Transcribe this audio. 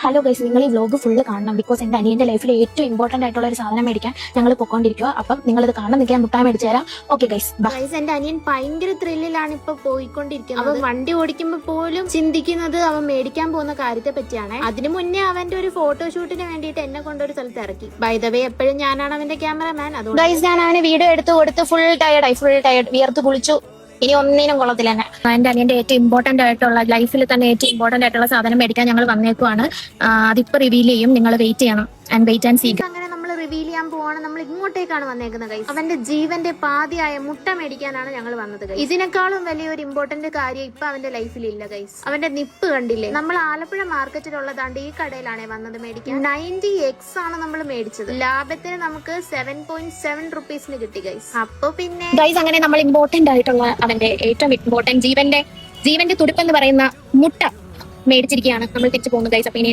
Hello guys, നിങ്ങൾ ഈ vlog full കാണണം. ബിക്കോസ് എന്റെ അനിയന്റെ ലൈഫിൽ ഏറ്റവും ഇമ്പോർട്ടന്റ് ആയിട്ടുള്ള ഒരു സാധനം മേടിക്കാൻ ഞങ്ങൾ പൊക്കോണ്ടിരിക്കുക. അപ്പം നിങ്ങൾ ഇത് കാണാൻ നിൽക്കാൻ മുട്ടാൻ മേടിച്ചു തരാം. ഓക്കെ ഗൈസ്, ഗൈസ്, എന്റെ അനിയൻ ഭയങ്കര ത്രില്ലിലാണ് ഇപ്പൊ പോയിക്കൊണ്ടിരിക്കുന്നത്. അവൻ വണ്ടി ഓടിക്കുമ്പോ പോലും ചിന്തിക്കുന്നത് അവൻ മേടിക്കാൻ പോകുന്ന കാര്യത്തെ പറ്റിയാണ്. അതിനു മുന്നേ അവന്റെ ഒരു ഫോട്ടോഷൂട്ടിന് വേണ്ടിയിട്ട് എന്നെ കൊണ്ടൊരു സ്ഥലത്ത് ഇറക്കി. ബൈ ദ വേ, എപ്പോഴും ഞാനാണ് അവന്റെ ക്യാമറമാൻ. അതുകൊണ്ട് ഗൈസ്, ഞാൻ അവന് വീഡിയോ എടുത്ത് കൊടുത്ത് ഫുൾ ടയർഡ് വിയർത്ത് കുളിച്ചു. ഇനി ഒന്നിനും കൊള്ളത്തില്ല തന്നെ. എന്റെ അനിയന്റെ ഏറ്റവും ഇമ്പോർട്ടന്റ് ആയിട്ടുള്ള ലൈഫിൽ തന്നെ ഏറ്റവും ഇമ്പോർട്ടന്റ് ആയിട്ടുള്ള സാധനം മേടിക്കാൻ ഞങ്ങൾ വന്നേക്കുവാണ്. അതിപ്പോ റിവീൽ ചെയ്യും. നിങ്ങൾ വെയിറ്റ് ചെയ്യണം. And wait and see. അങ്ങനെ നമ്മൾ റിവീൽ ചെയ്യാൻ പോവാണ്. നമ്മൾ ഇങ്ങോട്ടേക്കാണ് വന്നേക്കുന്നത് ഗൈസ്. അവന്റെ ജീവന്റെ പാതിയായ മുട്ട മേടിക്കാനാണ് ഞങ്ങൾ വന്നത് ഗൈസ്. ഇതിനേക്കാളും വലിയൊരു ഇമ്പോർട്ടന്റ് കാര്യം ഇപ്പൊ അവന്റെ ലൈഫിൽ ഇല്ല ഗൈസ്. അവന്റെ നിപ്പ് കണ്ടില്ലേ? നമ്മൾ ആലപ്പുഴ മാർക്കറ്റിലുള്ളതാണ്ട് ഈ കടയിലാണ് വന്നത് മേടിക്കാൻ. 90x ആണ് നമ്മൾ മേടിച്ചത്. ലാഭത്തിന് നമുക്ക് 7.7 റുപ്പീസിന് കിട്ടി ഗൈസ്. അപ്പൊ പിന്നെ ഗൈസ്, അങ്ങനെ നമ്മൾ ഇമ്പോർട്ടന്റ് ആയിട്ടുള്ള അവന്റെ ഏറ്റവും ഇമ്പോർട്ടന്റ് ജീവന്റെ തുടിപ്പെന്ന് പറയുന്ന മുട്ട മേടിച്ചിരിക്കുകയാണ്. നമ്മൾ തിരിച്ചു പോകുന്നു ഗൈസ്. അപ്പൊ ഇനി